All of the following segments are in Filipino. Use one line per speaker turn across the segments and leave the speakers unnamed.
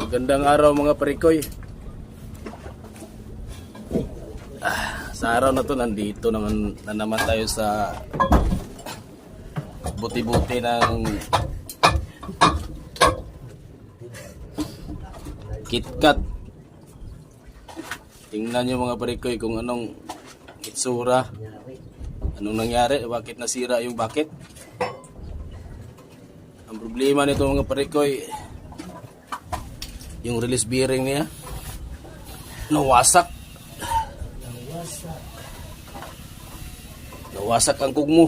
Magandang araw mga parikoy. Sa araw na to nandito naman na naman tayo sa buti-buti ng KitKat. Tingnan nyo mga parikoy kung anong itsura, anong nangyari, bakit nasira yung bucket. Ang problema nito mga parikoy, yung release bearing niya nawasak ang kugmo.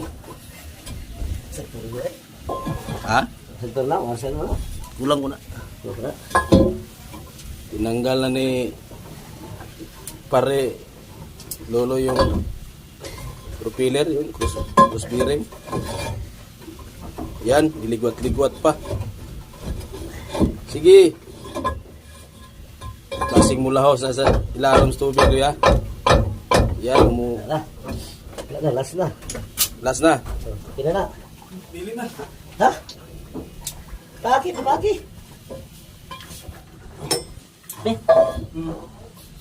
Ha? Kulang ko na. Tinanggal na ni pare lolo yung propeller, yung cross bearing. Yan, iligwat-ligwat pa. Sige. Klaseng mula ho sa ilalim sa tubig ya. Yan mo.
Last na.
Last na.
Kina na.
Bili na.
Ha? Pagi.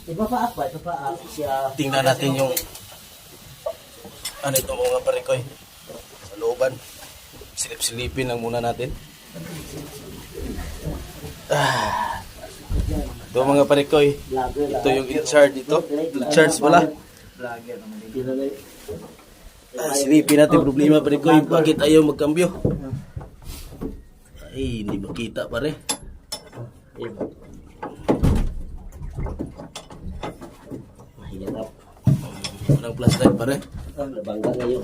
Iba pa ako siya.
Tingnan natin yung ano ito mga parikoy sa looban. Silip-silipin lang muna natin. Ito mga parikoy. Ito yung in-charge dito. In-charge pala. Silipin natin problema parikoy. Bakit ayaw magkambyo? Ay, hindi makita pare.
Mahirap.
Walang flashlight pare.
Nabangga ngayon.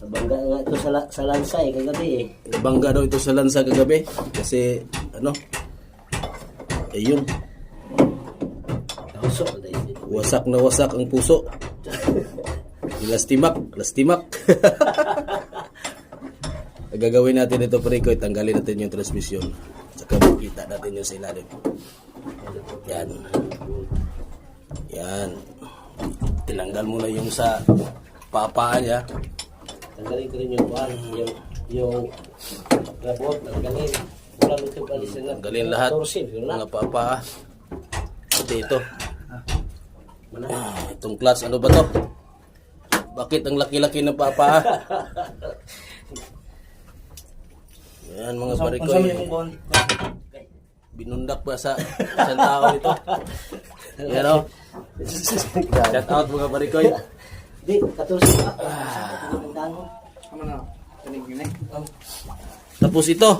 Nabangga nga ito sa lansay kagabi eh.
Nabangga daw ito sa lansa kagabi. Kasi ano, ayun, wasak na wasak ang puso. Lastimak. Ang gagawin natin ito parikoy, tanggalin natin yung transmission. Saka makita natin yung sa ilalim. Yan. Tinanggal mo na yung sa papaan niya.
Tanggalin ko rin yung buwan. Yung labot, tanggalin. Wala ito palisin na.
Tanggalin lahat. Mga papa. Pati ito. Itong clutch, ano ba to? Bakit ang laki-laki ng papa? Yan mga parikoy. Binundak ba sa isang tao ito? Yan o. Shout out mga parikoy.
Di, 14 pa.
Tapos ito.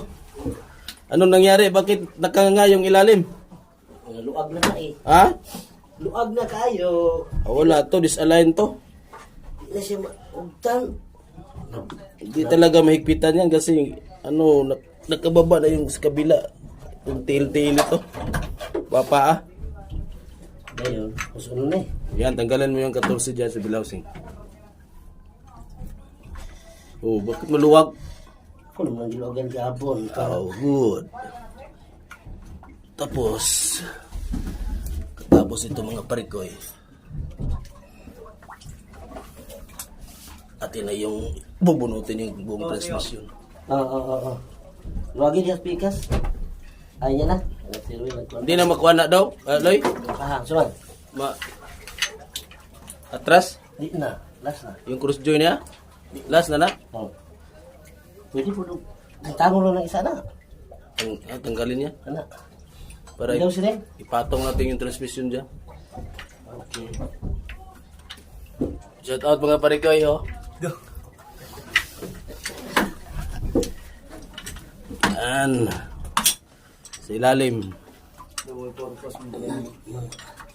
Anong nangyari? Bakit nakanga yung ilalim?
Luag na eh.
Ha?
Luag na kayo.
Wala to, disalign to.
Di na siya maugtan.
Hindi talaga mahigpitan yan kasi ano, nakababa na yung sa kabila. Yung tail ito. Papa.
Ngayon, kusuno na eh.
Yan, tanggalan mo yung 14 dyan sa bilawsing. Oh, bakit maluwag?
Ako naman gilogan kahapon.
Oh, good. Tapos ito mga parikoy. Atin na yung bubunutin yung buong transmission.
Oo. Luwagin niya pikas. Ay niya na.
Hindi na makuha na daw, Loy?
Suman.
Atras?
Di na. Last na.
Yung cross join niya? Last na na?
Oh. Pwede po doon. Tango lang ng isa na.
Tanggalin niya.
Ano?
Para
Ilaw sila.
ipatong natin yung transmission dyan.
Okay.
Shout out mga parikoy, ho. Yan. Sa ilalim.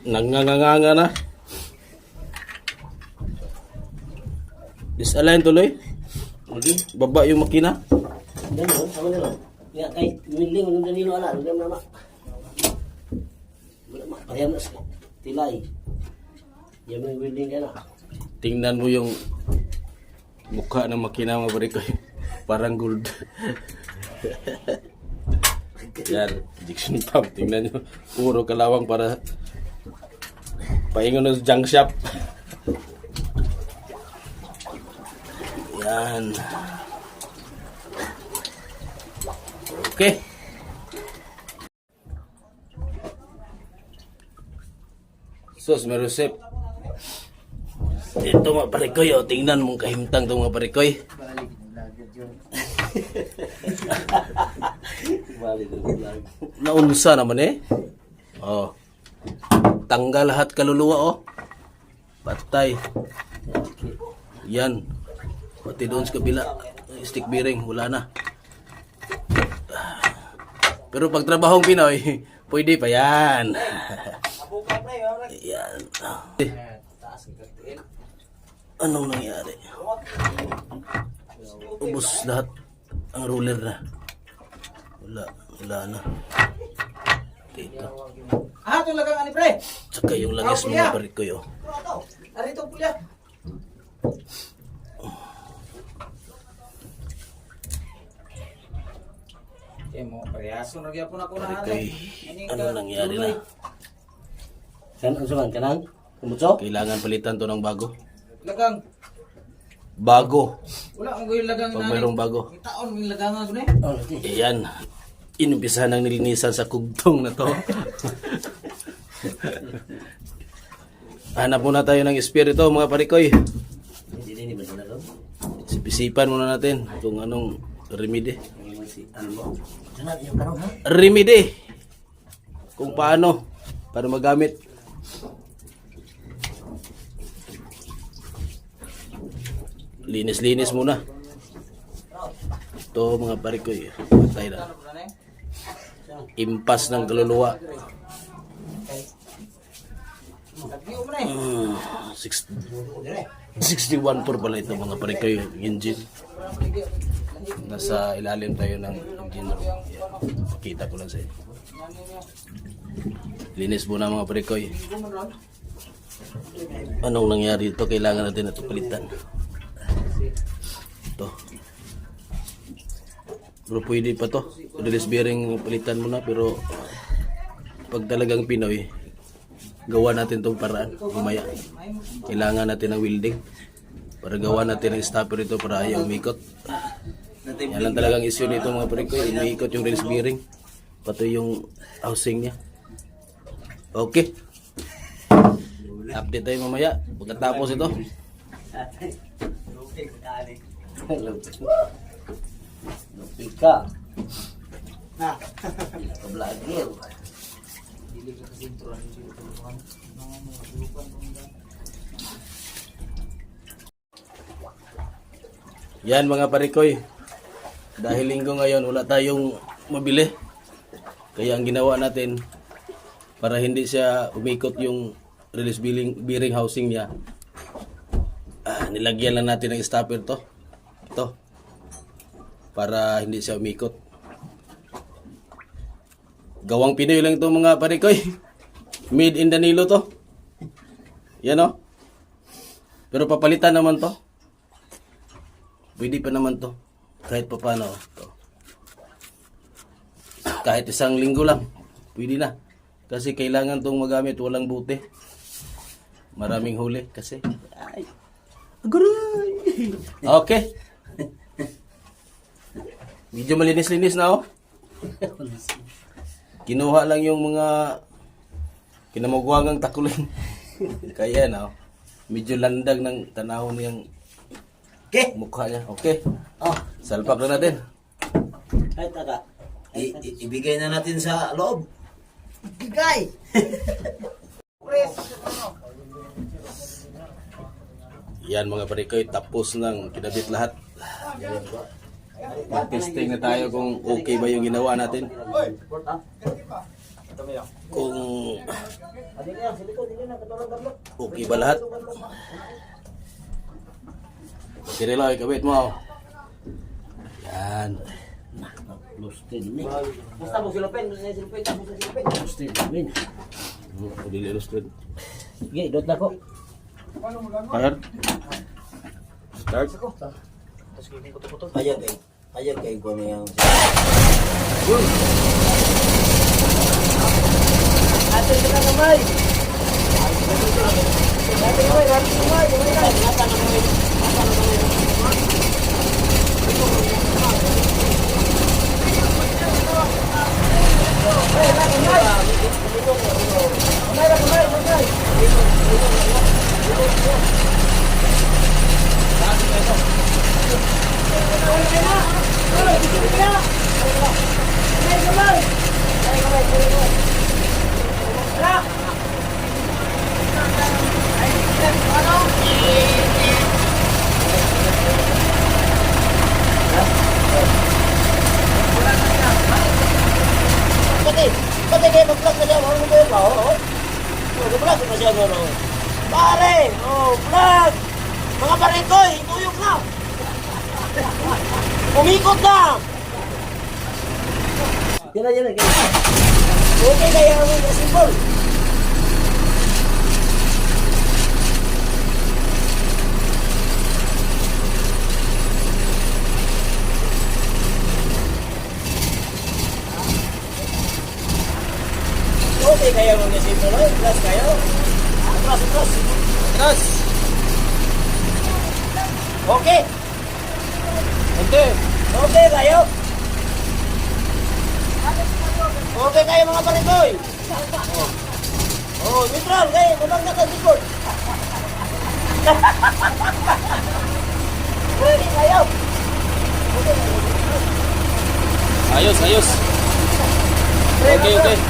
Nanganganga na. Disalign tuloy.
Okay.
Baba yung makina.
Ganun, sama na lang. Ya, kay miling, nung Danilo ala, nung nama. Pareham na sa tilay. Yan yung building ka na.
Tingnan mo yung mukha ng makina mga parikoy. Parang gold. Yan, injection pump. Tingnan nyo. Puro kalawang para paingon ng junk shop. Yan. Okay. Sus, may receipt. Ito mga parikoy, oh. Tingnan mong kahimtang itong mga parikoy.
Bali na vlog.
Naunsa naman eh. Oh. Tanggal lahat kaluluwa oh. Patay. Yan. Pati doon sa kabila. Stick bearing, wala na. Pero pag trabahong Pinoy, pwede pa yan. Yan. Anong nangyari? Ubus lahat ang ruler na. Wala na. Dito.
Ah, ito lagang ani pre.
Tsaka yung langis mga parikoy oh.
Arito pulya. Mo parehason ra gyapon ako na
Parikoy, ano nangyari na?
Kan ang suman kanang? Kumutso?
Kailangan palitan to ng bago.
Lagang
Bago.
wala ang goy lagang
Pag mayroong bago.
Taon ng lagangan ko ni.
Oh, lati.
Ayan. Inumpisahan ng nilinisan sa kugtong na to. Hanap muna tayo ng espiritu mga parikoy.
Hindi din ba sila ron?
Sipisipan muna natin kung anong remedy.
Ano mo? Sunod yung karong ha?
Remedy! Kung paano para magamit. Linis-linis muna. Ito mga parikoy. Patay na. Impas ng kaluluwa.
Lagyo mo ni.
61 por pala ito mga parikoy. Engine. Nasa ilalim tayo ng engine room. Yan. Pakita ko lang sa inyo. Linis muna mga parikoy. Anong nangyari ito? Kailangan natin ito palitan. Ito. Pero pwede pa to. Release bearing palitan mo na. Pero pag talagang Pinoy, gawa natin tong paraan. Mamaya. Kailangan natin ng welding. Para gawa natin ng stopper ito para ayaw umikot. Yan lang talagang issue nito mga parikoy. Umiikot yung release bearing. Pati yung housing niya. Okay. Update tayo mamaya. Pagkatapos ito.
Lupit ka. Na. Ka-vlogger.
Dili ka kasi intro ni dili ko
Yan mga parikoy. Dahil linggo ngayon wala tayong mabili. Kaya ang ginawa natin para hindi siya umikot yung release bearing housing niya. Nilagyan lang natin ng stopper to. Ito. Para hindi siya umikot. Gawang Pinoy lang ito mga parikoy. Made in Danilo to. Yan o. Pero papalitan naman to. Pwede pa naman to. Kahit pa paano. To. Kahit isang linggo lang. Pwede na. Kasi kailangan tong magamit. Walang buti. Maraming huli. Kasi. Ay. Aguray. Okay. Medyo malinis-linis na oh. Kinuha lang yung mga kinamagwangang takulin. Kaya na oh. Medyo landag ng tanahon niyang mukha niya. Okay.
Oh,
Salpak na natin.
ay taka. Ibigay na natin sa loob.
Bigay.
Yan mga parikoy, tapos nang kinabit lahat. Mag-testing na tayo kung okay ba yung ginawa natin. Kung okay ba lahat. Siriloy, kabit mo. Yan.
Lustin ni.
Basta mo silupin, silupin, silupin.
Lustin ni.
Dili illustrate.
Sige, dot na ko.
Fire. Start.
Ayan kay ko na yung
Atin ka na kamay. Atin kamay. Kamay.
kayo mag-vlog na siya. Ano ba yun ba? Oo. Mag-vlog na siya. Pare! Oh, vlog! Mga parikoy, ituyok na! Umikot na! Yan na. Okay kaya ang symbol. Okay kaya ang symbol. Plus kayo. Atras.
Atras!
Okay.
Okay!
Okay kayo. Okay kayo mga parikoy. Oh, neutral kayo. Mamang na sa likod. Okay kayo.
Ayos! Okay!